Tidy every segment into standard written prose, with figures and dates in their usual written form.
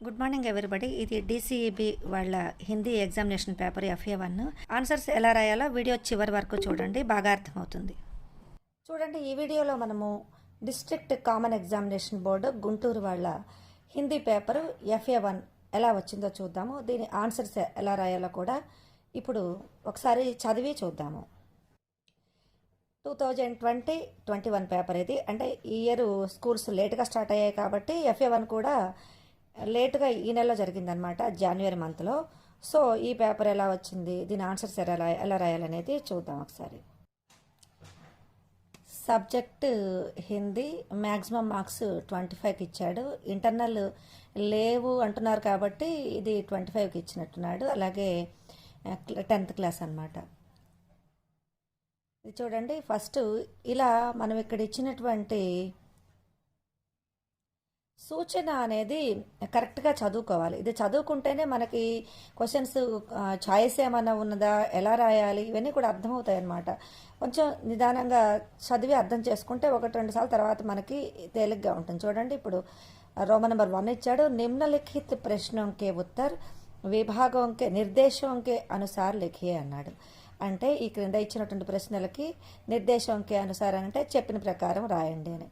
Good morning everybody. ఇది DCEB వాళ్ళ Hindi examination paper FA1. Answers ఎలా రాయాలో వీడియో చివరి వరకు చూడండి, బాగా అర్థమవుతుంది. చూడండి, ఈ వీడియోలో మనము district common examination board Guntur వాళ్ళ హిందీ పేపరు FA1 ఎలా వచ్చిందో చూద్దాము. దీని ఆన్సర్స్ ఎలా రాయాలో కూడా ఇప్పుడు ఒకసారి చదివి చూద్దాము. 2020-21 పేపర్ ఇది. అంటే ఈ ఇయర్ స్కూల్స్ లేట్గా స్టార్ట్ అయ్యాయి కాబట్టి FA1 కూడా లేటుగా ఈ నెలలో జరిగిందనమాట, జనవరి మంత్లో. సో ఈ పేపర్ ఎలా వచ్చింది, దీని ఆన్సర్స్ ఎలా రాయాలనేది చూద్దాం ఒకసారి. సబ్జెక్ట్ హిందీ, మ్యాక్సిమం మార్క్స్ 25కి ఇచ్చాడు. ఇంటర్నల్ లేవు అంటున్నారు కాబట్టి ఇది 25కి ఇచ్చినట్టున్నాడు. అలాగే 10th క్లాస్ అనమాట. ఇది చూడండి, ఫస్ట్ ఇలా మనం ఇక్కడ ఇచ్చినటువంటి సూచన అనేది కరెక్ట్గా చదువుకోవాలి. ఇది చదువుకుంటేనే మనకి క్వశ్చన్స్ చాయిస్ ఏమన్నా ఉన్నదా, ఎలా రాయాలి, ఇవన్నీ కూడా అర్థమవుతాయి అన్నమాట. కొంచెం నిదానంగా చదివి అర్థం చేసుకుంటే 1-2 సార్లు తర్వాత మనకి తేలిగ్గా ఉంటుంది. చూడండి, ఇప్పుడు रोमन नंबर 1 ఇచ్చాడు. నిమ్నలిఖిత ప్రశ్నों के उत्तर విభాగం के నిర్దేశం के అనుసార్ లిఖియే అన్నాడు. అంటే ఈ క్రింద ఇచ్చినటువంటి ప్రశ్నలకి నిర్దేశం के అనుసార్ అంటే చెప్పిన ప్రకారం రాయండి అని.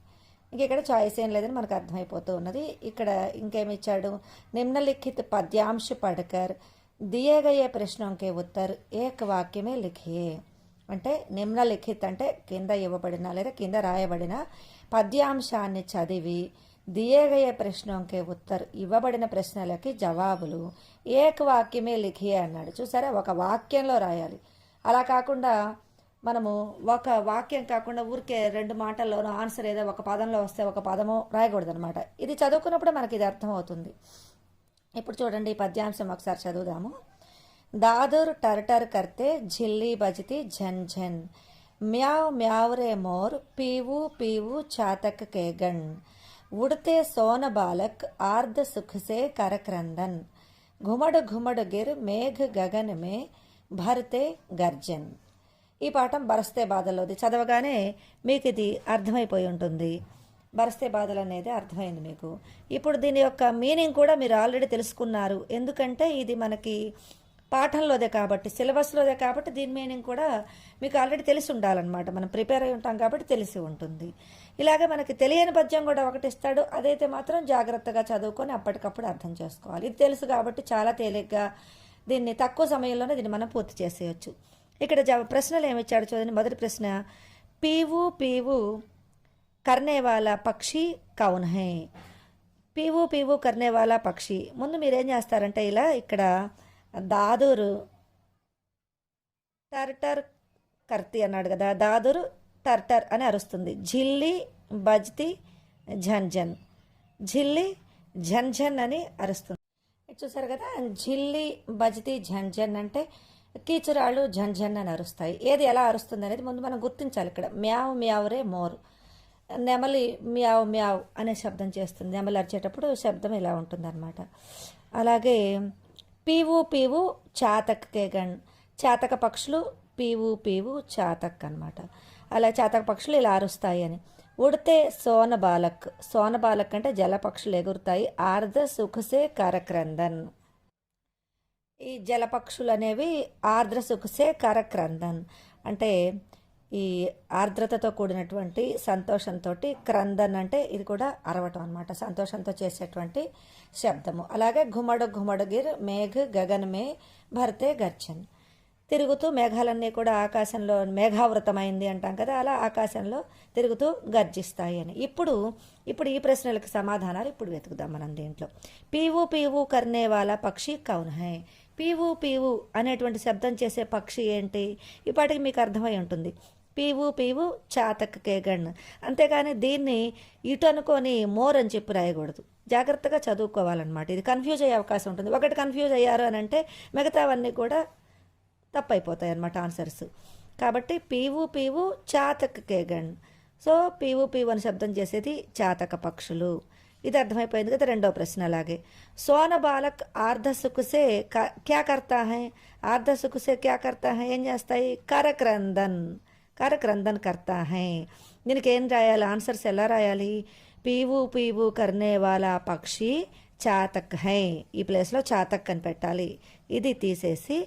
ఇంక ఇక్కడ చాయిస్ ఏం లేదని మనకు అర్థమైపోతూ ఉన్నది. ఇక్కడ ఇంకేమి ఇచ్చాడు, నిమ్నలిఖిత పద్యాంశ పढ़कर दिए गए प्रश्नों के उत्तर एक वाक्य में लिखिए. అంటే నిమ్నలిఖిత్ అంటే కింద ఇవ్వబడిన లేదా కింద రాయబడిన పద్యాంశాన్ని చదివి దియే గయే ప్రశ్నों के उत्तर ఇవ్వబడిన ప్రశ్నలకి జవాబులు ఏక వాక్యమే లిఖియే అన్నాడు. చూసారా, ఒక వాక్యంలో రాయాలి. అలా కాకుండా మనము ఒక వాక్యం కాకుండా ఊరికే 2 మాటల్లోనూ ఆన్సర్ ఏదో ఒక పదంలో వస్తే ఒక పదము రాయకూడదు అనమాట. ఇది చదువుకున్నప్పుడు మనకి ఇది అర్థమవుతుంది. ఇప్పుడు చూడండి, ఈ పద్యాంశం ఒకసారి చదువుదాము. దాదర్ టర్టర్ కర్తే ఝిల్లీ బజతి ఝన్ ఝన్, म्याव म्याव रे मोर पीवू पीवू चातक के गण, उड़ते सोन बालक आर्द सुख से करक्रंदन, घुमड़ घुमड़ गिर मेघ गगन में भरते गर्जन. ఈ పాఠం బరస్తే బాధలోది. చదవగానే మీకు ఇది అర్థమైపోయి ఉంటుంది. బరస్తే బాధలు అనేది అర్థమైంది మీకు. ఇప్పుడు దీని యొక్క మీనింగ్ కూడా మీరు ఆల్రెడీ తెలుసుకున్నారు. ఎందుకంటే ఇది మనకి పాఠంలోదే కాబట్టి, సిలబస్లోదే కాబట్టి దీని మీనింగ్ కూడా మీకు ఆల్రెడీ తెలిసి ఉండాలన్నమాట. మనం ప్రిపేర్ అయి ఉంటాం కాబట్టి తెలిసి ఉంటుంది. ఇలాగే మనకి తెలియని పద్యం కూడా ఒకటి ఇస్తాడు. అదైతే మాత్రం జాగ్రత్తగా చదువుకొని అప్పటికప్పుడు అర్థం చేసుకోవాలి. ఇది తెలుసు కాబట్టి చాలా తేలిగ్గా దీన్ని తక్కువ సమయంలోనే దీన్ని మనం పూర్తి చేసేయచ్చు. ఇక్కడ ప్రశ్నలు ఏమి ఇచ్చాడు చూడండి. మొదటి ప్రశ్న, పీవు పీవు కర్నేవాలా పక్షి కౌన్ హై. పీవు పీవు కర్నేవాలా పక్షి. ముందు మీరేం చేస్తారంటే ఇలా ఇక్కడ దాదురు టర్టర్ కర్తి అన్నాడు కదా, దాదురు టర్టర్ అని అరుస్తుంది. ఝిల్లీ బజ్తి ఝన్ఝన్, ఝిల్లీ ఝన్ఝన్ అని అరుస్తుంది. చూసారు కదా, ఝిల్లీ బజ్తి ఝన్ఝన్ అంటే కీచురాళ్ళు ఝన్ఝన్ అని అరుస్తాయి. ఏది ఎలా అరుస్తుంది అనేది ముందు మనం గుర్తించాలి. ఇక్కడ మ్యావ్ మ్యావ్ రే మోర్, నెమలి మ్యావ్ మ్యావ్ అనే శబ్దం చేస్తుంది. నెమలి అరిచేటప్పుడు శబ్దం ఇలా ఉంటుంది అనమాట. అలాగే పీవు పీవు చాతక్ కేగణ్, చాతక పక్షులు పీవు పీవు చాతక్ అనమాట. అలా చాతక పక్షులు ఇలా అరుస్తాయి అని. ఉడితే సోన బాలక్, సోన బాలక్ అంటే జల పక్షులు ఎగురుతాయి. ఆర్ధ సుఖసే కరక్రందన్, ఈ జలపక్షులు అనేవి ఆర్ద్ర సుఖసే కరక్రందన్ అంటే ఈ ఆర్ద్రతతో కూడినటువంటి సంతోషంతో, క్రందన్ అంటే ఇది కూడా అరవటం అనమాట, సంతోషంతో చేసేటువంటి శబ్దము. అలాగే ఘుమడు ఘుమడుగిర్ మేఘ గగన్ మే భర్తే గర్జన్, తిరుగుతూ మేఘాలన్నీ కూడా ఆకాశంలో మేఘావృతమైంది అంటాం కదా, అలా ఆకాశంలో తిరుగుతూ గర్జిస్తాయి అని. ఇప్పుడు ఈ ప్రశ్నలకు సమాధానాలు ఇప్పుడు వెతుకుదాం మనం దీంట్లో. పీవు పీవు కర్నేవాలా పక్షి కౌన్ హై. పీవు పీవు అనేటువంటి శబ్దం చేసే పక్షి ఏంటి, ఇప్పటికి మీకు అర్థమై ఉంటుంది. పీవు పీవు చాతక్ కేగణ్. అంతేగాని దీన్ని ఇటు అనుకొని మోర్ అని చెప్పి రాయకూడదు. జాగ్రత్తగా చదువుకోవాలన్నమాట. ఇది కన్ఫ్యూజ్ అయ్యే అవకాశం ఉంటుంది. ఒకటి కన్ఫ్యూజ్ అయ్యారు అని అంటే మిగతావన్నీ కూడా తప్పైపోతాయి అన్నమాట ఆన్సర్స్. కాబట్టి పీవు పీవు చాతక్ కేగణ్. సో పీవు పీవు అని శబ్దం చేసేది చాతక పక్షులు. ఇది అర్థమైపోయింది కదా. రెండో ప్రశ్న అలాగే, సోన బాలక్ ఆర్ధ సుఖసే క్యా కర్తా హై. ఆర్ధ సుఖసే క్యా కర్తా హై ఏం చేస్తాయి, కరక్రందన్, కరక్రందన్ కర్తా హై. దీనికి ఏం రాయాలి, ఆన్సర్స్ ఎలా రాయాలి. పీవు పీవు కర్నే వాలా పక్షి చాతక్ హై, ఈ ప్లేస్లో చాతక్ అని పెట్టాలి. ఇది తీసేసి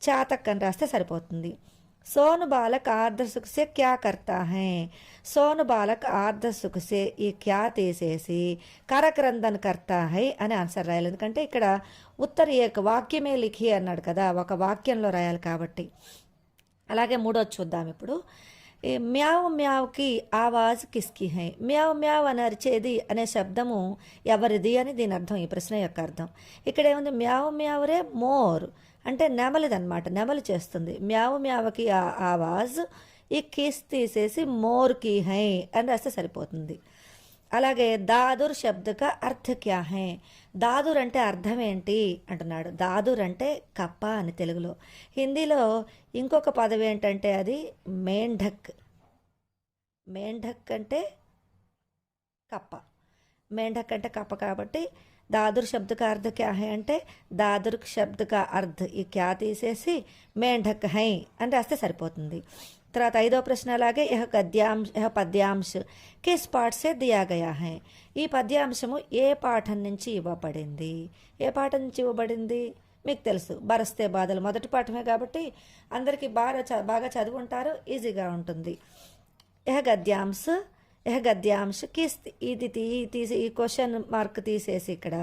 చాతక్ అని రాస్తే సరిపోతుంది. సోను బాలక్ ఆర్ధ సుఖ్ సే క్యా కర్తా హై, సోను బాలక్ ఆర్ధ సుఖ్ సే ఈ క్యా తీసేసి కరక్రందన్ కర్తా హై అని ఆన్సర్ రాయాలి. ఎందుకంటే ఇక్కడ ఉత్తర్ ఏక వాక్యమే లిఖి అన్నాడు కదా, ఒక వాక్యంలో రాయాలి కాబట్టి. అలాగే మూడోది చూద్దాం ఇప్పుడు. ఈ మ్యావ్ మ్యావ్కి ఆవాజ్ కిస్కి హై, మ్యావ్ మ్యావ్ అని అరిచేది అనే శబ్దము ఎవరిది అని దీని అర్థం, ఈ ప్రశ్న యొక్క అర్థం. ఇక్కడ ఏముంది, మ్యావ్ మ్యావరే మోర్ అంటే నెమలిదన్నమాట, నెమలి చేస్తుంది. మ్యావ్ మ్యావ్కి ఆవాజ్, ఈ కిస్ తీసేసి మోర్కి హై అని రాస్తే సరిపోతుంది. అలాగే దాదుర్ శబ్దక అర్థ క్యా హై, దాదుర్ అంటే అర్థం ఏంటి అంటున్నాడు. దాదుర్ అంటే కప్ప అని తెలుగులో. హిందీలో ఇంకొక పదం ఏంటంటే అది మేంఢక్. మేంఢక్ అంటే కప్ప, మేంఢక్ అంటే కప్ప. కాబట్టి దాదుర్ శబ్ద కా అర్థ క్యా హై అంటే దాదుర్ శబ్ద కా అర్థ ఈ క్యా తీసేసి మేంఢక్ హై అని రాస్తే సరిపోతుంది. తర్వాత ఐదో ప్రశ్న అలాగే యహ పద్యాంశ కిస్ పాఠ్ సే దియా గయా హై, ఈ పద్యాంశము ఏ పాఠం నుంచి ఇవ్వబడింది. ఏ పాఠం నుంచి ఇవ్వబడింది మీకు తెలుసు, బరస్తే బాధలు మొదటి పాఠమే కాబట్టి అందరికీ బాగా చదువుంటారు, ఈజీగా ఉంటుంది. యహ గద్యాంశ కిస్, ఇది తీసి ఈ క్వశ్చన్ మార్క్ తీసేసి ఇక్కడ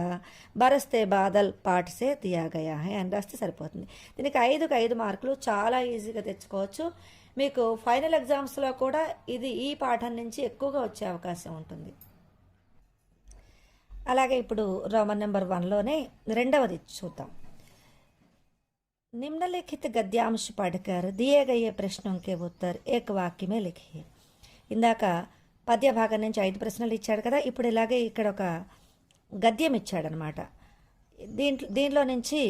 బరస్తే బాదల్ పాఠ్ సే దియా గయా హై అని రాస్తే సరిపోతుంది. దీనికి 5 మార్కులు చాలా ఈజీగా తెచ్చుకోవచ్చు. మీకు ఫైనల్ ఎగ్జామ్స్లో కూడా ఇది ఈ పాఠం నుంచి ఎక్కువగా వచ్చే అవకాశం ఉంటుంది. అలాగే ఇప్పుడు రోమన్ నెంబర్ 1లోనే రెండవది చూద్దాం. निम्नलिखित गद्यांश पढ़कर दिए गए प्रश्नों के उत्तर एक वाक्य में लिखिए. ఇందాక పద్య భాగం నుంచి 5 ప్రశ్నలు ఇచ్చాడు కదా, ఇప్పుడు ఇలాగే ఇక్కడ ఒక గద్యం ఇచ్చాడనమాట. దీనిలో నుంచి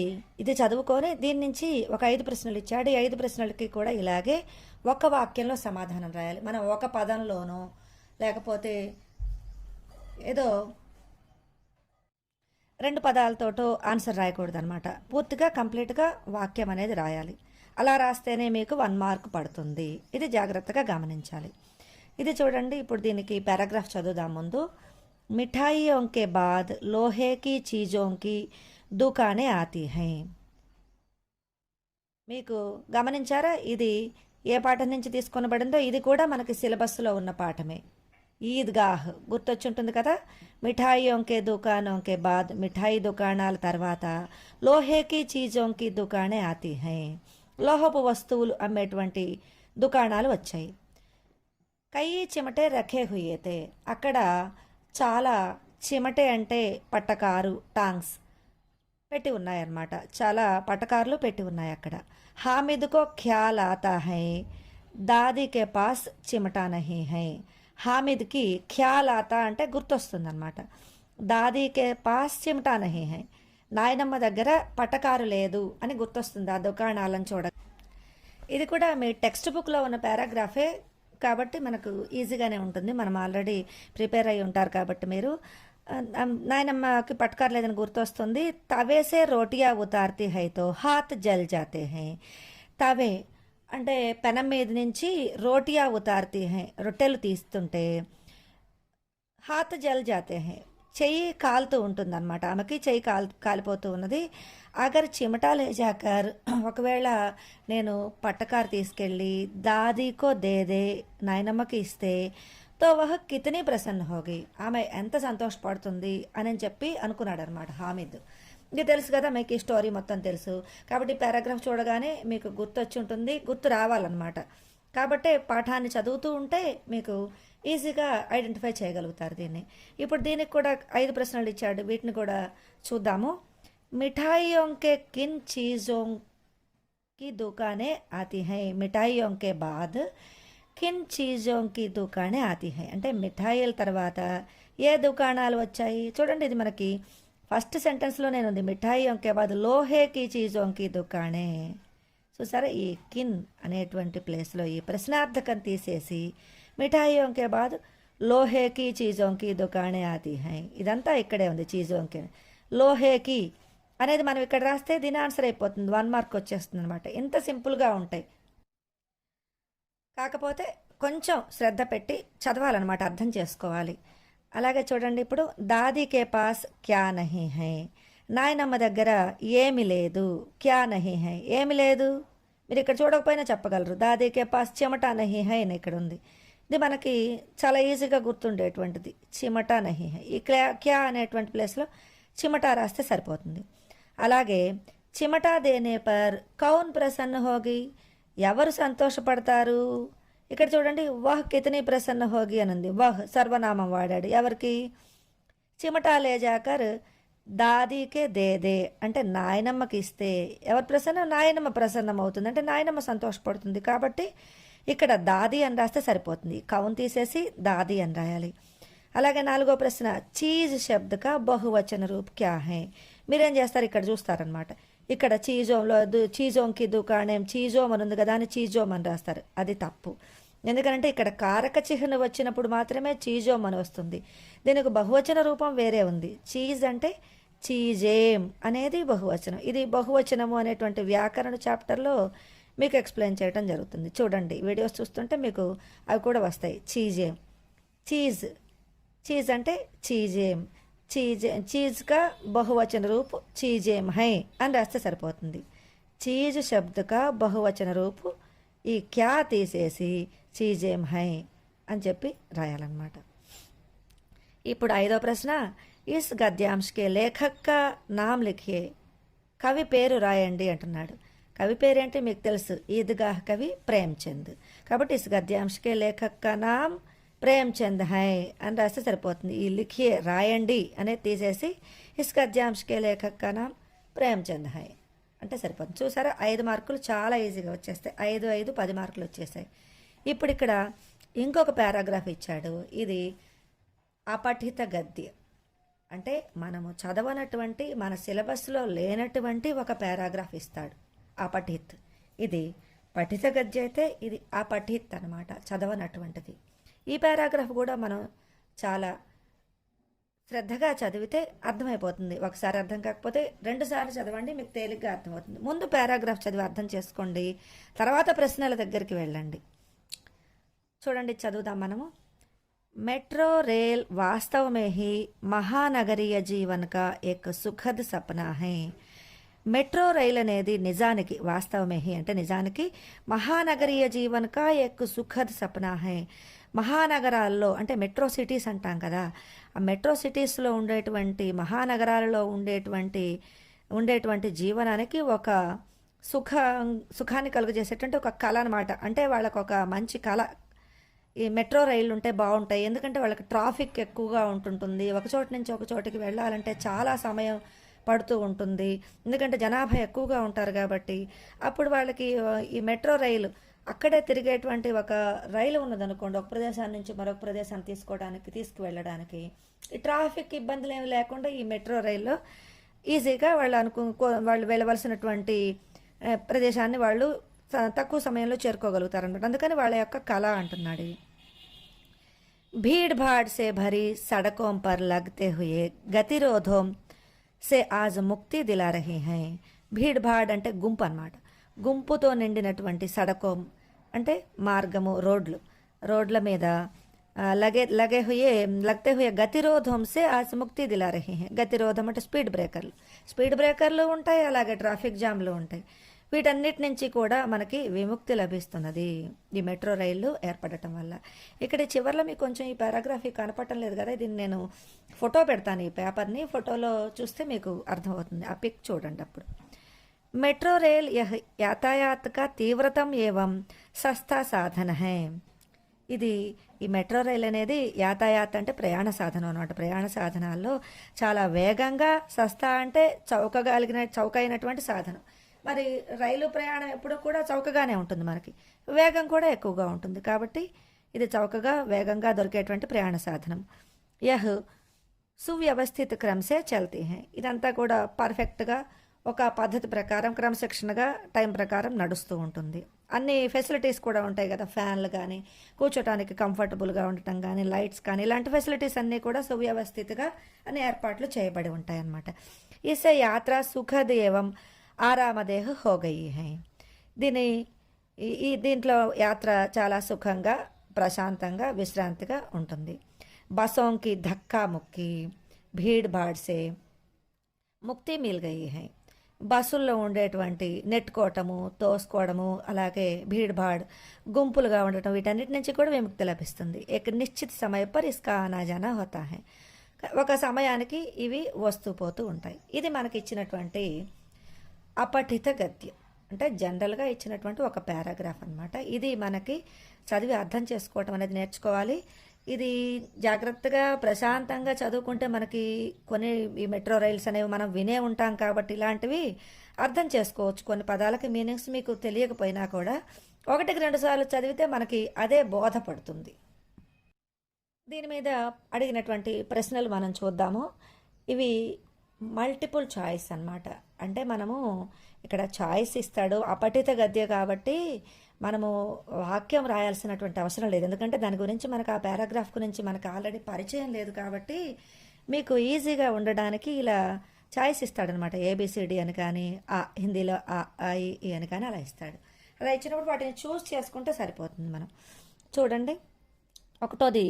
ఇది చదువుకొని దీని నుంచి ఒక 5 ప్రశ్నలు ఇచ్చాడు. ఈ 5 ప్రశ్నలకి కూడా ఇలాగే ఒక వాక్యంలో సమాధానం రాయాలి. మనం ఒక పదంలోనో లేకపోతే ఏదో 2 పదాలతోటో ఆన్సర్ రాయకూడదు అనమాట. పూర్తిగా కంప్లీట్గా వాక్యం అనేది రాయాలి. అలా రాస్తేనే మీకు 1 మార్క్ పడుతుంది. ఇది జాగ్రత్తగా గమనించాలి. ఇది చూడండి, ఇప్పుడు దీనికి పారాగ్రాఫ్ చదువుదాం ముందు. మిఠాయియోं के बाद लोहे की चीज़ों की दुकानें आती हैं. మీకు గమనించారా, ఇది ఏ పాఠం నుంచి తీసుకొనబడిందో? ఇది కూడా మనకి సిలబస్లో ఉన్న పాఠమే. ఈద్గాహ్ గుర్తొచ్చుంటుంది కదా. మిఠాయియోं के दुकानों के बाद, మిఠాయి దుకాణాల తర్వాత లోహేకి చీజోంకి దుకాణే ఆతి హై, లోహపు వస్తువులు అమ్మేటువంటి దుకాణాలు వచ్చాయి. కై చిమటే రఖే హుయేతే, అక్కడ చాలా చిమటే అంటే పట్టకారు, టాంగ్స్ పెట్టి ఉన్నాయన్నమాట. చాలా పట్టకారులు పెట్టి ఉన్నాయి అక్కడ. హామిద్కో ఖ్యాల్ ఆతా హై, దాదీకే పాస్ చిమటా నహీ హై. హామిద్కి ఖ్యాల్ ఆతా అంటే గుర్తొస్తుందన్నమాట. దాదీకే పాస్ చిమటా నహీ హై, నాయనమ్మ దగ్గర పట్టకారు లేదు అని గుర్తొస్తుంది ఆ దుకాణాలను చూడ. ఇది కూడా మీ టెక్స్ట్ బుక్లో ఉన్న పారాగ్రాఫే కాబట్టి మనకు ఈజీగానే ఉంటుంది. మనం ఆల్రెడీ ప్రిపేర్ అయి ఉంటారు కాబట్టి మీరు. నాయనమ్మకి పట్కారు లేదని గుర్తొస్తుంది. తవేసే రోటియా ఉతార్తి హైతో హాత్ జల్ జాతే హై. తవే అంటే పెనం మీద నుంచి రోటియా ఉతార్తి హై, రొట్టెలు తీస్తుంటే హాత్ జల్ జాతే హై, చెయ్యి కాలుతూ ఉంటుందన్నమాట. ఆమెకి చెయ్యి కాలిపోతూ ఉన్నది. అగర్ చిమటా లేజాకర్, ఒకవేళ నేను పట్టకారు తీసుకెళ్ళి దాదీకో దేదే, నాయనమ్మకి ఇస్తే తో వహ కితనీ ప్రసన్న హోగి, ఆమె ఎంత సంతోషపడుతుంది అని చెప్పి అనుకున్నాడు అనమాట హామిద్. ఇది తెలుసు కదా మీకు, ఈ స్టోరీ మొత్తం తెలుసు కాబట్టి పారాగ్రాఫ్ చూడగానే మీకు గుర్తొచ్చి ఉంటుంది, గుర్తు రావాలన్నమాట. కాబట్టి పాఠాన్ని చదువుతూ ఉంటే మీకు ఈజీగా ఐడెంటిఫై చేయగలుగుతారు దీన్ని. ఇప్పుడు దీనికి కూడా 5 ప్రశ్నలు ఇచ్చాడు, వీటిని కూడా చూద్దాము. మిఠాయియోं के किन चीज़ों की दुकानें आती हैं, మిఠాయియోं के बाद కిన్ చీజోं की दुकानें आती हैं అంటే మిఠాయిల తర్వాత ఏ దుకాణాలు వచ్చాయి చూడండి. ఇది మనకి ఫస్ట్ సెంటెన్స్లోనే ఉంది. మిఠాయియోं के बाद లోహే की चीज़ों की दुकानें. చూసారా, ఈ కిన్ అనేటువంటి ప్లేస్లో ఈ ప్రశ్నార్థకం తీసేసి మిఠాయియోं के बाद లోహే की चीज़ों की दुकानें आती हैं, ఇదంతా ఇక్కడే ఉంది. చీజోं के లోహే की అనేది మనం ఇక్కడ రాస్తే దీని ఆన్సర్ అయిపోతుంది, 1 మార్క్ వచ్చేస్తుంది అనమాట. ఇంత సింపుల్గా ఉంటాయి. కాకపోతే కొంచెం శ్రద్ధ పెట్టి చదవాలన్నమాట, అర్థం చేసుకోవాలి. అలాగే చూడండి ఇప్పుడు దాదీ కే పాస్ క్యా నహీ హై. నాయనమ్మ దగ్గర ఏమి లేదు. క్యా నహీ హై ఏమి లేదు. మీరు ఇక్కడ చూడకపోయినా చెప్పగలరు. దాదీ కే పాస్ చిమటా నహీ హై అని ఇక్కడ ఉంది. ఇది మనకి చాలా ఈజీగా గుర్తుండేటువంటిది. చిమటా నహీ హై. ఈ క్యా అనేటువంటి ప్లేస్లో చిమటా రాస్తే సరిపోతుంది. అలాగే చిమటా దేనే పర్ కౌన్ ప్రసన్న హోగి, ఎవరు సంతోషపడతారు. ఇక్కడ చూడండి వహ్ కితనీ ప్రసన్న హోగి అని ఉంది. వహ్ సర్వనామం వాడాడు. ఎవరికి? చిమటా లేజాకర్ దాదీకే దే అంటే నాయనమ్మకి ఇస్తే ఎవరు ప్రసన్నం? నాయనమ్మ ప్రసన్నం అవుతుంది, అంటే నాయనమ్మ సంతోషపడుతుంది. కాబట్టి ఇక్కడ దాది అని రాస్తే సరిపోతుంది. కౌన్ తీసేసి దాది అని రాయాలి. అలాగే 4వ ప్రశ్న, చీజ్ శబ్ద కా బహువచన రూప్ క్యా హై. మీరేం చేస్తారు, ఇక్కడ చూస్తారనమాట. ఇక్కడ చీజోంలో చీజోంకి దుకాణం చీజోం అని ఉంది కదా అని చీజోం అని రాస్తారు. అది తప్పు. ఎందుకంటే ఇక్కడ కారక చిహ్నం వచ్చినప్పుడు మాత్రమే చీజోం అని వస్తుంది. దీనికి బహువచన రూపం వేరే ఉంది. చీజ్ అంటే చీజేం అనేది బహువచనం. ఇది బహువచనము అనేటువంటి వ్యాకరణ చాప్టర్లో మీకు ఎక్స్ప్లెయిన్ చేయడం జరుగుతుంది. చూడండి, వీడియోస్ చూస్తుంటే మీకు అవి కూడా వస్తాయి. చీజేం, చీజ్, చీజ్ అంటే చీజేం, చీజ్ కా బహువచన రూపు చీజేం హై అని రాస్తే సరిపోతుంది. చీజ్ శబ్ద కా బహువచన రూపు ఈ క్యా తీసేసి చీజేం హై అని చెప్పి రాయాలన్నమాట. ఇప్పుడు 5వ ప్రశ్న, ఇస్ గద్యాంశకే లేఖక్ కా నామ్ లిఖియే. కవి పేరు రాయండి అంటున్నాడు. కవి పేరు అంటే మీకు తెలుసు, ఈద్గాహ్ కవి ప్రేమ్చంద్. కాబట్టి ఇస్ గద్యాంశకే లేఖక్ కా నామ్ ప్రేమ్చంద్ హై అని రాస్తే సరిపోతుంది. ఈ లిఖియే రాయండి అనేది తీసేసి ఇస్ గద్యాంశకే లేఖక్ కా నామ్ ప్రేమ్చంద్ హై అంటే సరిపోతుంది. చూసారా, 5 మార్కులు చాలా ఈజీగా వచ్చేస్తాయి. 5 10 మార్కులు వచ్చేసాయి. ఇప్పుడు ఇక్కడ ఇంకొక పారాగ్రాఫ్ ఇచ్చాడు. ఇది అపఠిత గద్య, అంటే మనము చదవనటువంటి మన సిలబస్లో లేనటువంటి ఒక పారాగ్రాఫ్ ఇస్తాడు. అపఠిత్, ఇది పఠిత గద్య అయితే ఇది అపఠిత్ అనమాట, చదవనటువంటిది. ఈ పారాగ్రాఫ్ కూడా మనం చాలా శ్రద్ధగా చదివితే అర్థమైపోతుంది. ఒకసారి అర్థం కాకపోతే 2 సార్లు చదవండి, మీకు తేలిగ్గా అర్థమవుతుంది. ముందు పారాగ్రాఫ్ చదివి అర్థం చేసుకోండి, తర్వాత ప్రశ్నల దగ్గరికి వెళ్ళండి. చూడండి, చదువుదాం మనము. मेट्रो रेल वास्तव में ही महानगरीय जीवन का एक सुखद सपना है. మెట్రో రైల్ అనేది నిజానికి, వాస్తవమే అంటే నిజానికి, మహానగరీయ జీవన్ కా ఎక్ సుఖద్ సపనా హై. మహానగరాల్లో అంటే మెట్రో సిటీస్ అంటాం కదా, ఆ మెట్రో సిటీస్లో ఉండేటువంటి మహానగరాలలో ఉండేటువంటి జీవనానికి ఒక సుఖాన్ని కలుగజేసేటువంటి ఒక కళ అనమాట. అంటే వాళ్ళకు ఒక మంచి కళ. ఈ మెట్రో రైళ్ళు ఉంటే బాగుంటాయి, ఎందుకంటే వాళ్ళకి ట్రాఫిక్ ఎక్కువగా ఉంటుంటుంది. ఒక చోటు నుంచి ఒక చోటికి వెళ్ళాలంటే చాలా సమయం పడుతూ ఉంటుంది, ఎందుకంటే జనాభా ఎక్కువగా ఉంటారు కాబట్టి. అప్పుడు వాళ్ళకి ఈ మెట్రో రైలు అక్కడే తిరిగేటువంటి ఒక రైలు ఉన్నదనుకోండి, ఒక ప్రదేశాన్ని నుంచి మరొక ప్రదేశాన్ని తీసుకువెళ్ళడానికి ఈ ట్రాఫిక్ ఇబ్బందులు ఏమి లేకుండా ఈ మెట్రో రైల్లో ఈజీగా వాళ్ళు వెళ్ళవలసినటువంటి ప్రదేశాన్ని వాళ్ళు తక్కువ సమయంలో చేరుకోగలుగుతారు అనమాట. అందుకని వాళ్ళ యొక్క కళ అంటున్నాడు. भीड़ भाड़ से भरी सड़कों पर लगते हुए गतिरोधों से आज ముక్తి దిలా రహీ హై. భీడ్ భాడ్ అంటే గుంపు అన్నమాట. గుంపుతో నిండినటువంటి సడకోం అంటే మార్గము, రోడ్ల మీద లగతే హుయే గతిరోధం సే ఆజ్ ముక్తి దిలా రహీ హై. గతిరోధం అంటే స్పీడ్ బ్రేకర్లు ఉంటాయి, అలాగే ట్రాఫిక్ జామ్లు ఉంటాయి. వీటన్నిటి నుంచి కూడా మనకి విముక్తి లభిస్తున్నది ఈ మెట్రో రైళ్లు ఏర్పడటం వల్ల. ఇక్కడ చివరిలో మీకు కొంచెం ఈ పారాగ్రాఫీ కనపడటం లేదు కదా, దీన్ని నేను ఫోటో పెడతాను. ఈ పేపర్ని ఫోటోలో చూస్తే మీకు అర్థమవుతుంది. ఆ పిక్ చూడండి. అప్పుడు మెట్రో రైల్ యాతాయాత్ కా తీవ్రతం ఏవం సస్తా సాధన హై. ఇది ఈ మెట్రో రైల్ అనేది యాతాయాత్ అంటే ప్రయాణ సాధనం అనమాట. ప్రయాణ సాధనాల్లో చాలా వేగంగా, సస్తా అంటే చౌకైనటువంటి సాధనం. మరి రైలు ప్రయాణం ఎప్పుడు కూడా చౌకగానే ఉంటుంది, మనకి వేగం కూడా ఎక్కువగా ఉంటుంది. కాబట్టి ఇది చౌకగా, వేగంగా దొరికేటువంటి ప్రయాణ సాధనం. యహ్ సువ్యవస్థిత క్రమసే చల్తీ హై. ఇదంతా కూడా పర్ఫెక్ట్గా ఒక పద్ధతి ప్రకారం, క్రమశిక్షణగా, టైం ప్రకారం నడుస్తూ ఉంటుంది. అన్ని ఫెసిలిటీస్ కూడా ఉంటాయి కదా, ఫ్యాన్లు కానీ, కూర్చోటానికి కంఫర్టబుల్గా ఉండటం కానీ, లైట్స్ కానీ, ఇలాంటి ఫెసిలిటీస్ అన్నీ కూడా సువ్యవస్థితగా అన్ని ఏర్పాట్లు చేయబడి ఉంటాయి అన్నమాట. ఇసే యాత్ర సుఖద్ ఏవం ఆరామదేహ హోగయి హై. దీంట్లో యాత్ర చాలా సుఖంగా, ప్రశాంతంగా, విశ్రాంతిగా ఉంటుంది. बसों की धक्का मुक्की भीड़ भाड़ से ముక్తి మిల్ గయి హై. బస్సుల్లో ఉండేటువంటి నెట్టుకోవటము, తోసుకోవడము, అలాగే భీడ్ గుంపులుగా ఉండటం, వీటన్నిటి నుంచి కూడా విముక్తి లభిస్తుంది. ఏక నిశ్చిత సమయ పర్ ఇస్కా ఆనా జానా హోతా హై. ఒక సమయానికి ఇవి వస్తూ పోతూ ఉంటాయి. ఇది మనకి ఇచ్చినటువంటి అపఠిత గద్యం, అంటే జనరల్గా ఇచ్చినటువంటి ఒక పారాగ్రాఫ్ అన్నమాట. ఇది మనకి చదివి అర్థం చేసుకోవటం అనేది నేర్చుకోవాలి. ఇది జాగ్రత్తగా ప్రశాంతంగా చదువుకుంటే మనకి కొన్ని ఈ మెట్రో రైల్స్ అనేవి మనం వినే ఉంటాం కాబట్టి ఇలాంటివి అర్థం చేసుకోవచ్చు. కొన్ని పదాలకి మీనింగ్స్ మీకు తెలియకపోయినా కూడా ఒకటికి రెండు సార్లు చదివితే మనకి అదే బోధపడుతుంది. దీని మీద అడిగినటువంటి ప్రశ్నలు మనం చూద్దాము. ఇవి మల్టిపుల్ చాయిస్ అన్నమాట. అంటే మనము ఇక్కడ చాయిస్ ఇస్తాడు, అపఠిత గద్య కాబట్టి మనము వాక్యం రాయాల్సినటువంటి అవసరం లేదు. ఎందుకంటే దాని గురించి మనకు ఆ పారాగ్రాఫ్ గురించి మనకు ఆల్రెడీ పరిచయం లేదు కాబట్టి మీకు ఈజీగా ఉండడానికి ఇలా చాయిస్ ఇస్తాడనమాట. ఏబిసిడి అని కానీ, హిందీలో ఈ అని కానీ అలా ఇస్తాడు. అలా ఇచ్చినప్పుడు వాటిని చూస్ చేసుకుంటే సరిపోతుంది. మనం చూడండి. ఒకటోది,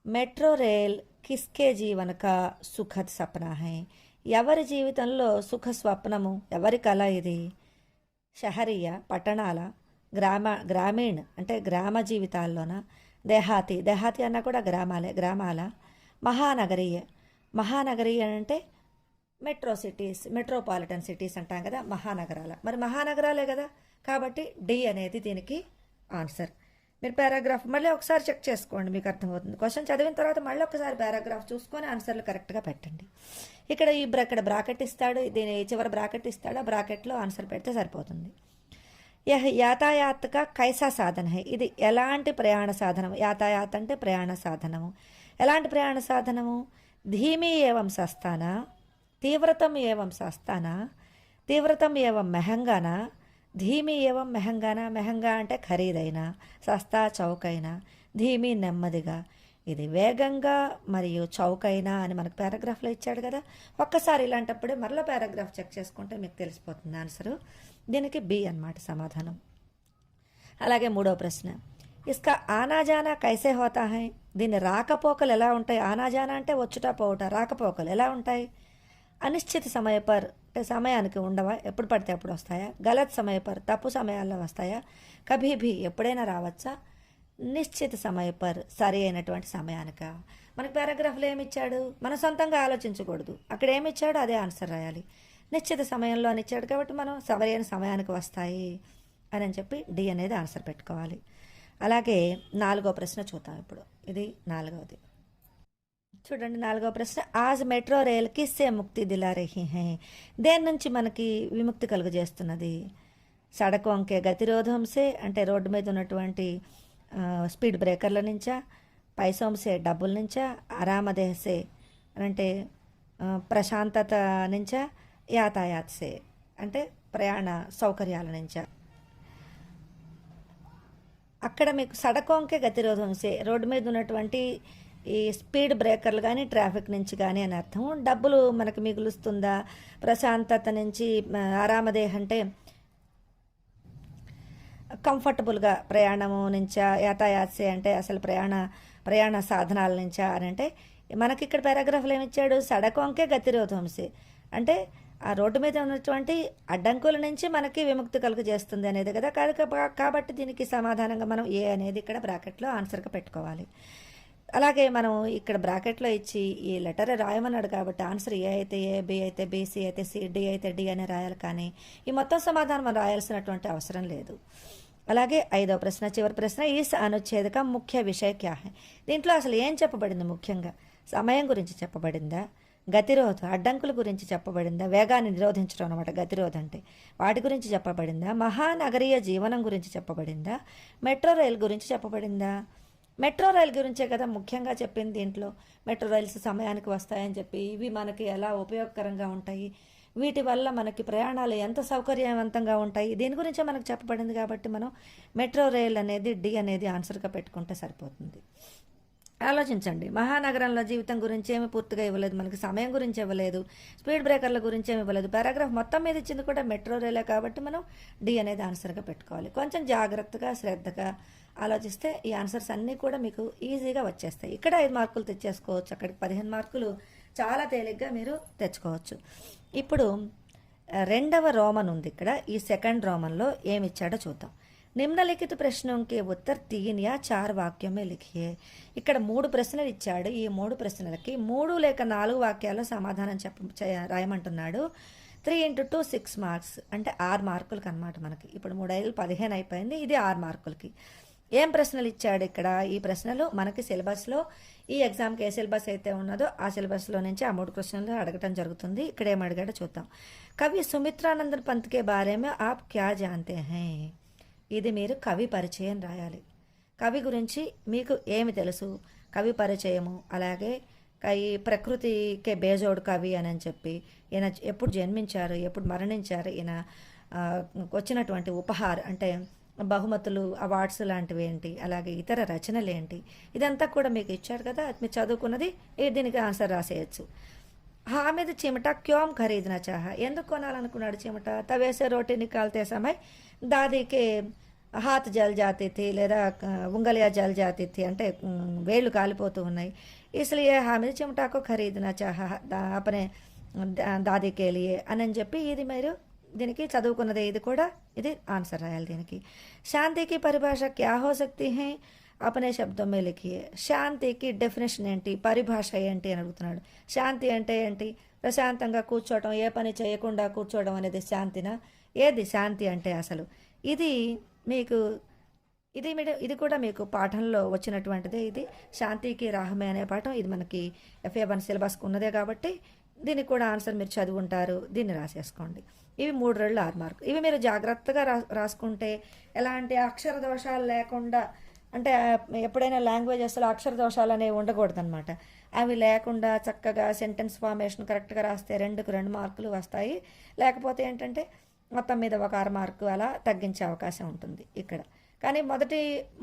మెట్రో రైల్ కిస్కే జీవన కా సుఖద్ సప్నా హై. ఎవరి జీవితంలో సుఖ స్వప్నము, ఎవరి కళ ఇది? షహరీయ పట్టణాల, గ్రామీణ అంటే గ్రామ జీవితాల్లోన, దేహాతి అన్న కూడా గ్రామాల, మహానగరీయ అంటే మెట్రోపాలిటన్ సిటీస్ అంటాం కదా, మహానగరాల. మరి మహానగరాలే కదా, కాబట్టి డి అనేది దీనికి ఆన్సర్. మీరు పారాగ్రాఫ్ మళ్ళీ ఒకసారి చెక్ చేసుకోండి, మీకు అర్థమవుతుంది. క్వశ్చన్ చదివిన తర్వాత మళ్ళీ ఒకసారి పారాగ్రాఫ్ చూసుకొని ఆన్సర్లు కరెక్ట్గా పెట్టండి. ఇక్కడ ఇక్కడ బ్రాకెట్ ఇస్తాడు, దీని చివరి బ్రాకెట్ ఇస్తాడు, ఆ బ్రాకెట్లో ఆన్సర్ పెడితే సరిపోతుంది. యాతాయాత్ కా కైసా సాధన హై. ఇది ఎలాంటి ప్రయాణ సాధనము? యాతాయాత్ అంటే ప్రయాణ సాధనము. ఎలాంటి ప్రయాణ సాధనము? ధీమీ ఏవం సస్తానా, తీవ్రతం ఏవం సస్తానా, తీవ్రతం ఏవం మెహంగానా, ధీమీ ఏవం మెహంగానా. మెహంగా అంటే ఖరీదైన, సస్తా చౌకైన, ధీమీ నెమ్మదిగా. ఇది వేగంగా మరియు చౌకైనా అని మనకు పారాగ్రాఫ్లో ఇచ్చాడు కదా. ఒక్కసారి ఇలాంటప్పుడే మరలా పారాగ్రాఫ్ చెక్ చేసుకుంటే మీకు తెలిసిపోతుంది ఆన్సరు. దీనికి బి అన్నమాట సమాధానం. అలాగే మూడో ప్రశ్న, ఇస్కా ఆనాజానా కైసే హోతా హై. దీని రాకపోకలు ఎలా ఉంటాయి? ఆనాజానా అంటే వచ్చుట పోవుట, రాకపోకలు ఎలా ఉంటాయి? అనిశ్చిత సమయ పర్ అంటే సమయానికి ఉండవా, ఎప్పుడు పడితే అప్పుడు వస్తాయా? గలత్ సమయ పర్ తప్పు సమయాల్లో వస్తాయా? కభీ భీ ఎప్పుడైనా రావచ్చా? నిశ్చిత సమయ పర్ సరి అయినటువంటి సమయానిక. మనకి పారాగ్రాఫ్లో ఏమి ఇచ్చాడు? మనం సొంతంగా ఆలోచించకూడదు. అక్కడ ఏమి ఇచ్చాడో అదే ఆన్సర్ రాయాలి. నిశ్చిత సమయంలో అని ఇచ్చాడు కాబట్టి మనం సరైన సమయానికి వస్తాయి అని చెప్పి డి అనేది ఆన్సర్ పెట్టుకోవాలి. అలాగే నాలుగో ప్రశ్న చూద్దాం ఇప్పుడు. ఇది నాలుగవది. చూడండి, నాలుగో ప్రశ్న, ఆజ్ మెట్రో రైల్ కిస్సే ముక్తి దిలా రహీ హై. దేని నుంచి మనకి విముక్తి కలుగజేస్తున్నది? సడకోంకే గతిరోధంసే అంటే రోడ్డు మీద ఉన్నటువంటి స్పీడ్ బ్రేకర్ల నుంచా, పైసోంసే డబ్బుల నుంచా, ఆరామదేహసే అంటే ప్రశాంతత నుంచా, యాతాయాత్సే అంటే ప్రయాణ సౌకర్యాల నుంచా. అక్కడ మీకు సడకోంకే గతిరోధంసే రోడ్డు మీద ఉన్నటువంటి ఈ స్పీడ్ బ్రేకర్లు కానీ ట్రాఫిక్ నుంచి కానీ అని అర్థం. డబ్బులు మనకు మిగులుస్తుందా? ప్రశాంతత నుంచి, ఆరామదేహ అంటే కంఫర్టబుల్గా ప్రయాణము నుంచా, యాతాయాత్సే అంటే అసలు ప్రయాణ సాధనాల నుంచా అని అంటే మనకి ఇక్కడ పారాగ్రాఫ్లో ఏమిచ్చాడు? సడకోంకే గతిరోధంసే అంటే ఆ రోడ్డు మీద ఉన్నటువంటి అడ్డంకుల నుంచి మనకి విముక్తి కలుగజేస్తుంది అనేది కదా. కాబట్టి దీనికి సమాధానంగా మనం ఏ అనేది ఇక్కడ బ్రాకెట్లో ఆన్సర్గా పెట్టుకోవాలి. అలాగే మనం ఇక్కడ బ్రాకెట్లో ఇచ్చి ఈ లెటర్ రాయమన్నాడు కాబట్టి ఆన్సర్ ఏ అయితే ఏ, బి అయితే బి, సి అయితే సి, డి అయితే డి అని రాయాలి. కానీ ఈ మొత్తం సమాధానం మనం రాయాల్సినటువంటి అవసరం లేదు. అలాగే ఐదో ప్రశ్న, చివరి ప్రశ్న, ఈ అనుచ్ఛేదక ముఖ్య విషయ క్యా హై. దీంట్లో అసలు ఏం చెప్పబడింది? ముఖ్యంగా సమయం గురించి చెప్పబడిందా, గతిరోధ అడ్డంకుల గురించి చెప్పబడిందా, వేగాన్ని నిరోధించడం అనమాట గతిరోధ అంటే, వాటి గురించి చెప్పబడిందా, మహానగరీయ జీవనం గురించి చెప్పబడిందా, మెట్రో రైల్ గురించి చెప్పబడిందా? మెట్రో రైల్ గురించే కదా ముఖ్యంగా చెప్పింది దీంట్లో. మెట్రో రైల్స్ సమయానికి వస్తాయని చెప్పి, ఇవి మనకి ఎలా ఉపయోగకరంగా ఉంటాయి, వీటి వల్ల మనకి ప్రయాణాలు ఎంత సౌకర్యవంతంగా ఉంటాయి, దీని గురించే మనకు చెప్పబడింది. కాబట్టి మనం మెట్రో రైల్ అనేది డి అనేది ఆన్సర్గా పెట్టుకుంటే సరిపోతుంది. ఆలోచించండి, మహానగరంలో జీవితం గురించి ఏమి పూర్తిగా ఇవ్వలేదు, మనకి సమయం గురించి ఇవ్వలేదు, స్పీడ్ బ్రేకర్ల గురించి ఏమి ఇవ్వలేదు. పారాగ్రాఫ్ మొత్తం మీద ఇచ్చింది కూడా మెట్రో రైలే కాబట్టి మనం డి అనేది ఆన్సర్గా పెట్టుకోవాలి. కొంచెం జాగ్రత్తగా శ్రద్ధగా ఆలోచిస్తే ఈ ఆన్సర్స్ అన్నీ కూడా మీకు ఈజీగా వచ్చేస్తాయి. ఇక్కడ 5 మార్కులు తెచ్చేసుకోవచ్చు, అక్కడికి 15 మార్కులు చాలా తేలిగ్గా మీరు తెచ్చుకోవచ్చు. ఇప్పుడు రెండవ రోమన్ ఉంది ఇక్కడ. ఈ సెకండ్ రోమన్లో ఏమి ఇచ్చాడో చూద్దాం. నిమ్నలిఖిత ప్రశ్నों के उत्तर 3 या 4 వాక్యం में लिखिए. ఇక్కడ 3 ప్రశ్నలు ఇచ్చాడు. ఈ 3 ప్రశ్నలకి 3 లేక 4 వాక్యాల్లో సమాధానం రాయమంటున్నాడు. 3 × 2 6 మార్క్స్, అంటే 6 మార్కులకి అనమాట మనకి. ఇప్పుడు 3 5 15 అయిపోయింది, ఇది 6 మార్కులకి. ఏం ప్రశ్నలు ఇచ్చాడు ఇక్కడ? ఈ ప్రశ్నలు మనకి సిలబస్లో, ఈ ఎగ్జామ్కి ఏ సిలబస్ అయితే ఉన్నదో ఆ సిలబస్లో నుంచి ఆ 3 ప్రశ్నలు అడగటం జరుగుతుంది. ఇక్కడ ఏం అడిగాడో చూద్దాం. కవి సుమిత్రానందన్ పంత్ కే బారే మే ఆప్ క్యా జాంతే హై? ఇది మీరు కవి పరిచయం రాయాలి. కవి గురించి మీకు ఏమి తెలుసు, కవి పరిచయము, అలాగే ఈ ప్రకృతికే బేజోడు కవి అని చెప్పి, ఈయన ఎప్పుడు జన్మించారు, ఎప్పుడు మరణించారు, ఈయన వచ్చినటువంటి ఉపహార్ అంటే బహుమతులు, అవార్డ్స్ లాంటివి ఏంటి, అలాగే ఇతర రచనలు ఏంటి, ఇదంతా కూడా మీకు ఇచ్చారు కదా. మీరు చదువుకున్నది దీనికి ఆన్సర్ రాసేయచ్చు. హామిద్ చిమటా క్యోం ఖరీదనా చాహా? ఎందుకు కొనాలనుకున్నాడు చిమట? తవేసే రోటీ నికాల్తే సమయ్ దాదీకి హాత్ జల్ జాతీ థీ, లేదా ఉంగలియా జల్ జాతీ థీ, అంటే వేళ్ళు కాలిపోతూ ఉన్నాయి. ఇస్లియే హామిద్ చిమటాకు ఖరీదనా చాహా అపనే దాదీకే లియే అని చెప్పి, ఇది మీరు దీనికి చదువుకున్నదే, ఇది కూడా ఇది ఆన్సర్ రాయాలి దీనికి. శాంతికి పరిభాష క్యా హో సక్తి హై? అపనే శబ్దం మే లిఖియే. శాంతికి డెఫినేషన్ ఏంటి, పరిభాష ఏంటి అని అడుగుతున్నాడు. శాంతి అంటే ఏంటి? ప్రశాంతంగా కూర్చోవటం, ఏ పని చేయకుండా కూర్చోవడం అనేది శాంతినా? ఏది శాంతి అంటే అసలు? ఇది మీకు ఇది కూడా మీకు పాఠంలో వచ్చినటువంటిదే. ఇది శాంతికి రాహమే అనే పాఠం, ఇది మనకి FA1 సిలబస్కి ఉన్నదే కాబట్టి దీనికి కూడా ఆన్సర్ మీరు చదువుంటారు. దీన్ని రాసేసుకోండి. ఇవి 3 రెళ్ళు 6 మార్కులు. ఇవి మీరు జాగ్రత్తగా రాసుకుంటే ఎలాంటి అక్షర దోషాలు లేకుండా, అంటే ఎప్పుడైనా లాంగ్వేజెస్లో అక్షర దోషాలు అనేవి ఉండకూడదనమాట. అవి లేకుండా చక్కగా సెంటెన్స్ ఫార్మేషన్ కరెక్ట్గా రాస్తే 2కు 2 మార్కులు వస్తాయి. లేకపోతే ఏంటంటే మొత్తం మీద ఒక 6 మార్కు అలా తగ్గించే అవకాశం ఉంటుంది ఇక్కడ. కానీ మొదటి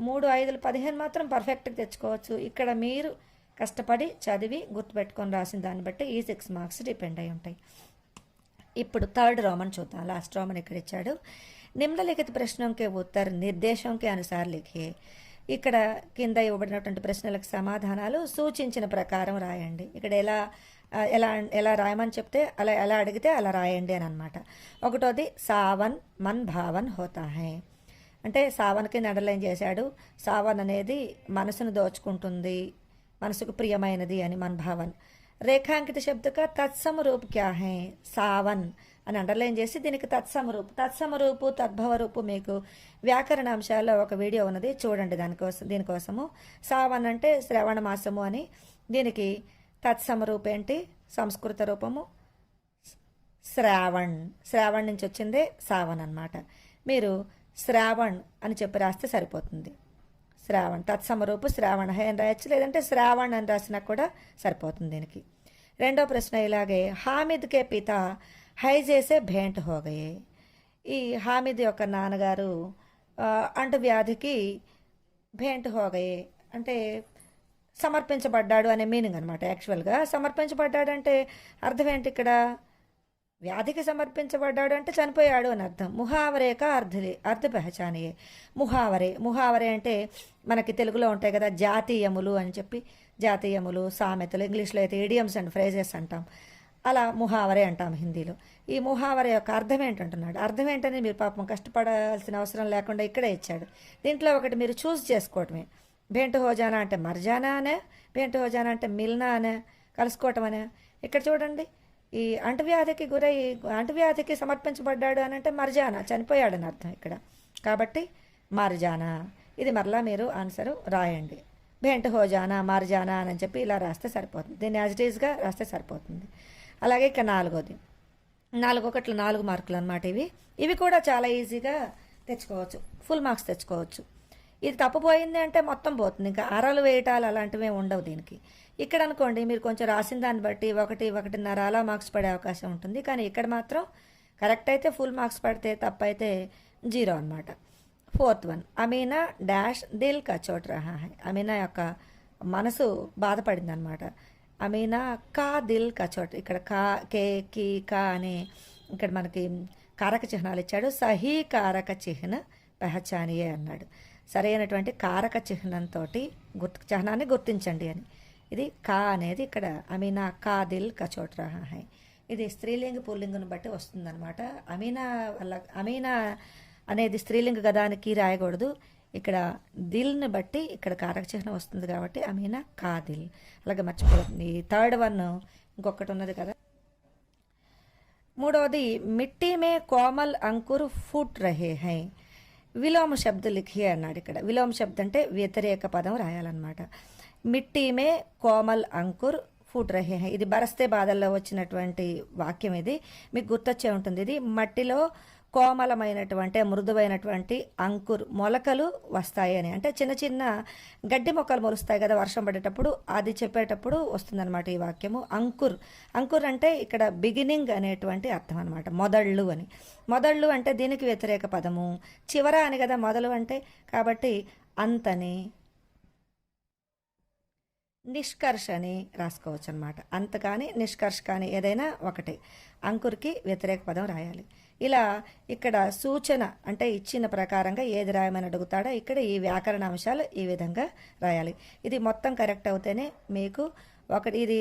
3, 5, 15 మాత్రం పర్ఫెక్ట్గా తెచ్చుకోవచ్చు. ఇక్కడ మీరు కష్టపడి చదివి గుర్తుపెట్టుకొని రాసిన దాన్ని బట్టి ఈ 6 మార్క్స్ డిపెండ్ అయి ఉంటాయి. ఇప్పుడు థర్డ్ రోమన్ చూద్దాం. లాస్ట్ రోమన్ ఇక్కడ ఇచ్చాడు. నిమ్నలిఖిత ప్రశ్నों के उत्तर निर्देशों के अनुसार लिखिए. ఇక్కడ కింద ఇవ్వబడినటువంటి ప్రశ్నలకు సమాధానాలు సూచించిన ప్రకారం రాయండి. ఇక్కడ ఎలా ఎలా రాయమని చెప్తే ఎలా అడిగితే అలా రాయండి అని అనమాట. ఒకటోది సావన్ మన్ భావన్ హోతా హై, అంటే సావన్కి అండర్లైన్ చేశాడు. సావన్ అనేది మనసును దోచుకుంటుంది, మనసుకు ప్రియమైనది అని మన్ భావన్. రేఖాంకిత శబ్దక తత్సమరూప్ క్యా హై? సావన్ అని అండర్లైన్ చేసి దీనికి తత్సమరూపు తద్భవరూపు మీకు వ్యాకరణ అంశాల్లో ఒక వీడియో ఉన్నది, చూడండి. దీనికోసము సావన్ అంటే శ్రవణ మాసము అని, దీనికి తత్సమరూపు ఏంటి? సంస్కృత రూపము శ్రావణ్ నుంచి వచ్చిందే సావన్ అనమాట. మీరు శ్రావణ్ అని చెప్పి రాస్తే సరిపోతుంది. శ్రావణ్ తత్సమరూపు శ్రావణ హై అని రాయొచ్చు, లేదంటే శ్రావణ్ అని రాసినా కూడా సరిపోతుంది దీనికి. రెండో ప్రశ్న ఇలాగే, హామిద్ కే పిత హైజేసే భేంట్ హోగయే. ఈ హామిద్ యొక్క నాన్నగారు అంటువ్యాధికి భేంట్ హోగయే అంటే సమర్పించబడ్డాడు అనే మీనింగ్ అనమాట. యాక్చువల్గా సమర్పించబడ్డాడు అంటే అర్థం ఏంటి? ఇక్కడ వ్యాధికి సమర్పించబడ్డాడు అంటే చనిపోయాడు అని అర్థం. ముహావరేక అర్థ పెహచానియే. ముహావరే అంటే మనకి తెలుగులో ఉంటాయి కదా జాతీయములు అని చెప్పి, జాతీయములు, సామెతలు, ఇంగ్లీష్లో అయితే ఇడియమ్స్ అండ్ ఫ్రేజెస్ అంటాం, అలా ముహావరే అంటాం హిందీలో. ఈ ముహావరే యొక్క అర్థం ఏంటంటున్నాడు. అర్థం ఏంటని మీరు పాపం కష్టపడాల్సిన అవసరం లేకుండా ఇక్కడే ఇచ్చాడు. దీంట్లో ఒకటి మీరు చూస్ చేసుకోవటమే. భేంట్ హోజానా అంటే మర్జానా అనే, భేంట్ హోజానా అంటే మిల్నా అనే, కలుసుకోవటం అనే. ఇక్కడ చూడండి, ఈ అంటువ్యాధికి సమర్పించబడ్డాడు అని అంటే మర్జానా, చనిపోయాడని అర్థం ఇక్కడ. కాబట్టి మర్జానా, ఇది మరలా మీరు ఆన్సరు రాయండి. భేంట్ హోజానా, మర్జానా అని చెప్పి ఇలా రాస్తే సరిపోతుంది. దీన్ని యాజ్ ఇట్ ఈజ్గా రాస్తే సరిపోతుంది. అలాగే ఇక 4 4 మార్కులు అనమాట. ఇవి కూడా చాలా ఈజీగా తెచ్చుకోవచ్చు, ఫుల్ మార్క్స్ తెచ్చుకోవచ్చు. ఇది తప్పుపోయింది అంటే మొత్తం పోతుంది, ఇంకా అరలు వేయటాలు అలాంటివి ఉండవు దీనికి. ఇక్కడ అనుకోండి మీరు కొంచెం రాసిన దాన్ని బట్టి 1, 1.5 అలా మార్క్స్ పడే అవకాశం ఉంటుంది. కానీ ఇక్కడ మాత్రం కరెక్ట్ అయితే ఫుల్ మార్క్స్ పడితే, తప్పైతే 0 అనమాట. 4th one, Amina dash Dil కా చోట్ రహా హై. అమీనా యొక్క మనసు బాధపడింది అనమాట. అమీనా కా దిల్ కా చోట్, ఇక్కడ కా, కే, కి, కా అనే ఇక్కడ మనకి కారక చిహ్నాలు ఇచ్చాడు. సహీ కారక చిహ్న పెహచానియే అన్నాడు. సరైనటువంటి కారక చిహ్నంతో చిహ్నాన్ని గుర్తించండి అని. ఇది కా అనేది ఇక్కడ అమీనా కా దిల్ కచోట్ రహా హై. ఇది స్త్రీలింగ పుల్లింగుని బట్టి వస్తుందన్నమాట. అమీనా వల్ల అమీనా అనేది స్త్రీలింగ గదానికి రాయకూడదు. ఇక్కడ దిల్ని బట్టి ఇక్కడ కారక చిహ్నం వస్తుంది కాబట్టి అమీనా కా దిల్. అలాగే మర్చిపోతుంది. ఈ థర్డ్ వన్ ఇంకొకటి ఉన్నది కదా, మూడవది మిట్టి మే కోమల్ అంకుర్ ఫుట్ రహే హై. విలోమ శబ్ద లిఖి అన్నాడు. ఇక్కడ విలోమ శబ్దం అంటే వ్యతిరేక పదం రాయాలన్నమాట. మిట్టి మే కోమల్ అంకుర్ ఫుట్ రహే హై. ఇది బరస్తే బాధల్లో వచ్చినటువంటి వాక్యం. ఇది మీకు గుర్తొచ్చే ఉంటుంది. ఇది మట్టిలో కోమలమైనటువంటి మృదువైనటువంటి అంకుర్ మొలకలు వస్తాయి అని, అంటే చిన్న చిన్న గడ్డి మొక్కలు మొలుస్తాయి కదా వర్షం పడేటప్పుడు, అది చెప్పేటప్పుడు వస్తుందన్నమాట ఈ వాక్యము. అంకుర్ అంకుర్ అంటే ఇక్కడ బిగినింగ్ అనేటువంటి అర్థం అనమాట, మొదళ్ళు అని. మొదళ్ళు అంటే దీనికి వ్యతిరేక పదము. చివర అని కదా మొదలు అంటే, కాబట్టి అంతని నిష్కర్ష అని రాసుకోవచ్చు అనమాట. అంత కానీ నిష్కర్ష కానీ ఏదైనా ఒకటే. అంకుర్కి వ్యతిరేక పదం రాయాలి. ఇలా ఇక్కడ సూచన అంటే ఇచ్చిన ప్రకారంగా ఏది రాయమని అడుగుతాడో ఇక్కడ ఈ వ్యాకరణ అంశాలు ఈ విధంగా రాయాలి. ఇది మొత్తం కరెక్ట్ అవుతేనే మీకు ఇది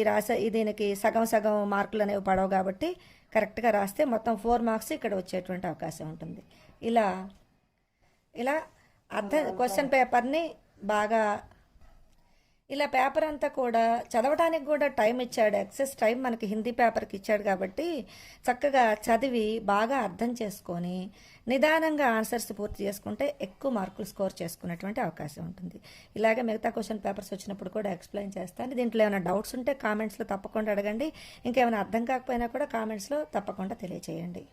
దీనికి సగం సగం మార్కులు అనేవి పడవు కాబట్టి కరెక్ట్గా రాస్తే మొత్తం 4 మార్క్స్ ఇక్కడ వచ్చేటువంటి అవకాశం ఉంటుంది. ఇలా ఇలా క్వశ్చన్ పేపర్ని బాగా ఇలా పేపర్ అంతా కూడా చదవడానికి కూడా టైం ఇచ్చాడు. ఎక్సెస్ టైం మనకి హిందీ పేపర్కి ఇచ్చాడు కాబట్టి చక్కగా చదివి బాగా అర్థం చేసుకొని నిదానంగా ఆన్సర్స్ పూర్తి చేసుకుంటే ఎక్కువ మార్కులు స్కోర్ చేసుకునేటువంటి అవకాశం ఉంటుంది. ఇలాగే మిగతా క్వశ్చన్ పేపర్స్ వచ్చినప్పుడు కూడా ఎక్స్ప్లెయిన్ చేస్తాను. దీంట్లో ఏమైనా డౌట్స్ ఉంటే కామెంట్స్లో తప్పకుండా అడగండి. ఇంకేమైనా అర్థం కాకపోయినా కూడా కామెంట్స్లో తప్పకుండా తెలియచేయండి.